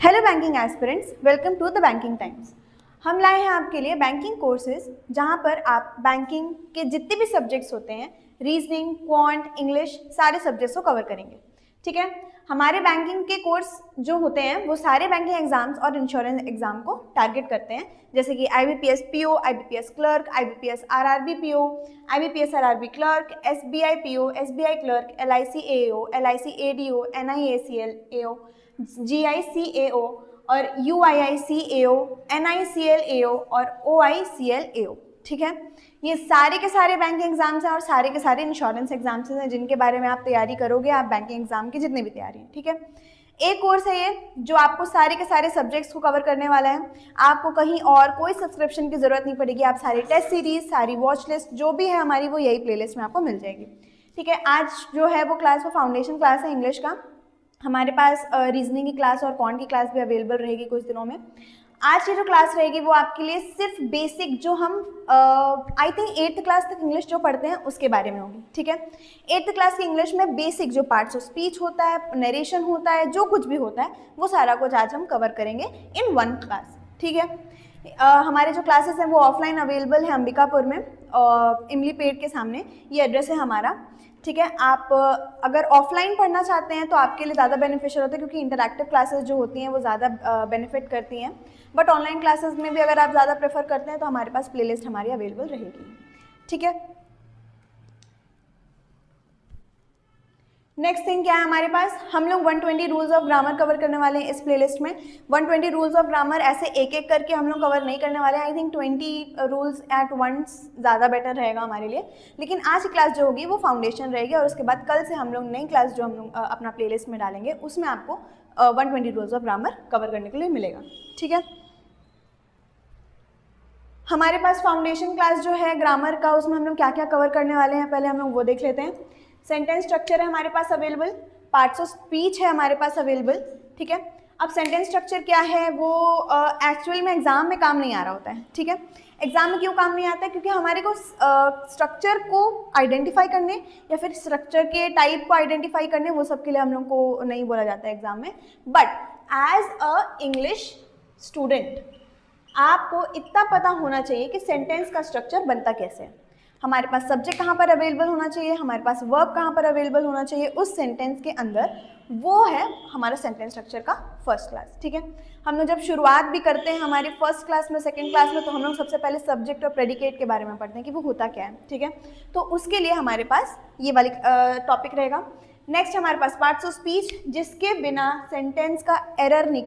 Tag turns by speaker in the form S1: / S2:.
S1: Hello banking aspirants, welcome to the banking times. हम लाए हैं आपके लिए बैंकिंग कोर्सेज जहां पर आप बैंकिंग के जितने भी सब्जेक्ट्स होते हैं, रीजनिंग, क्वांट, इंग्लिश, सारे सब्जेक्ट्स को कवर करेंगे। ठीक है, हमारे बैंकिंग के कोर्स जो होते हैं वो सारे बैंकिंग एग्जाम्स और इंश्योरेंस एग्जाम को टारगेट करते हैं, जैसे कि IBPS PO, IBPS clerk, IBPS RRB PO, IBPS RRB clerk, SBI PO, SBI clerk, LIC AO, LIC ADO, NIACL AO, GICAO और UIICAO, NICL AO और OICL AO। ठीक है, ये सारे के सारे बैंकिंग एग्जाम्स हैं और सारे के सारे इंश्योरेंस एग्जाम्स हैं जिनके बारे में आप तैयारी करोगे, आप बैंकिंग एग्जाम की जितनी भी तैयारी है। ठीक है, एक कोर्स है ये जो आपको सारे के सारे सब्जेक्ट्स को कवर करने वाला है। आपको कहीं और कोई सब्सक्रिप्शन की जरूरत नहीं पड़ेगी, आप सारी टेस्ट सीरीज, सारी वॉच लिस्ट जो भी है हमारी, वो यही प्लेलिस्ट में आपको मिल जाएगी। ठीक है, आज जो है वो क्लास, वो फाउंडेशन क्लास है इंग्लिश का। हमारे पास रीजनिंग की क्लास और क्वांट की क्लास भी अवेलेबल रहेगी कुछ दिनों में। आज की जो क्लास रहेगी वो आपके लिए सिर्फ बेसिक, जो हम आई थिंक 8th क्लास तक इंग्लिश जो पढ़ते हैं उसके बारे में होगी। ठीक है, 8th क्लास की इंग्लिश में बेसिक जो पार्ट्स ऑफ स्पीच होता है, नरेशन होता है, जो कुछ भी होता है, वो सारा कुछ आज हम कवर करेंगे इन वन क्लास। ठीक है, हमारे जो क्लासेस हैं वो ऑफलाइन अवेलेबल है अंबिकापुर में, इमली पेड़ के सामने, ये एड्रेस है हमारा। ठीक है, आप अगर ऑफलाइन पढ़ना चाहते हैं तो आपके लिए ज़्यादा बेनिफिशियल होता है, क्योंकि इंटरैक्टिव क्लासेस जो होती हैं वो ज़्यादा बेनिफिट करती हैं। बट ऑनलाइन क्लासेस में भी अगर आप ज़्यादा प्रेफर करते हैं तो हमारे पास प्लेलिस्ट हमारी अवेलेबल रहेगी। ठीक है, नेक्स्ट थिंग क्या है हमारे पास, हम लोग 120 रूल्स ऑफ ग्रामर कवर करने वाले हैं इस प्लेलिस्ट में। 120 रूल्स ऑफ ग्रामर ऐसे एक एक करके हम लोग कवर नहीं करने वाले हैं। I think 20 rules at once ज़्यादा बेटर रहेगा हमारे लिए। लेकिन आज की क्लास जो होगी वो फाउंडेशन रहेगी और उसके बाद कल से हम लोग नई क्लास जो हम लोग अपना प्लेलिस्ट में डालेंगे उसमें आपको 120 रूल्स ऑफ ग्रामर कवर करने के लिए मिलेगा। ठीक है, हमारे पास फाउंडेशन क्लास जो है ग्रामर का, उसमें हम लोग क्या क्या कवर करने वाले हैं पहले हम लोग वो देख लेते हैं। सेंटेंस स्ट्रक्चर है हमारे पास अवेलेबल, पार्ट्स ऑफ स्पीच है हमारे पास अवेलेबल। ठीक है, अब सेंटेंस स्ट्रक्चर क्या है वो एक्चुअल में एग्जाम में काम नहीं आ रहा होता है। ठीक है, एग्जाम में क्यों काम नहीं आता है, क्योंकि हमारे को स्ट्रक्चर को आइडेंटिफाई करने या फिर स्ट्रक्चर के टाइप को आइडेंटिफाई करने, वो सब के लिए हम लोग को नहीं बोला जाता है एग्जाम में। But as a English student आपको इतना पता होना चाहिए कि सेंटेंस का स्ट्रक्चर बनता कैसे है। हमारे पास सब्जेक्ट कहाँ पर अवेलेबल होना चाहिए, हमारे पास वर्ब कहाँ पर अवेलेबल होना चाहिए उस सेंटेंस के अंदर, वो है हमारा सेंटेंस स्ट्रक्चर का फर्स्ट क्लास। ठीक है, हम लोग जब शुरुआत भी करते हैं हमारी फर्स्ट क्लास में, सेकंड क्लास में, तो हम लोग सबसे पहले सब्जेक्ट और प्रेडिकेट के बारे में पढ़ते हैं कि वो होता क्या है। ठीक है, तो उसके लिए हमारे पास ये वाली टॉपिक रहेगा। नेक्स्ट हमारे पास पार्ट्स ऑफ स्पीच, जिसके बिना सेंटेंस का एरर नहीं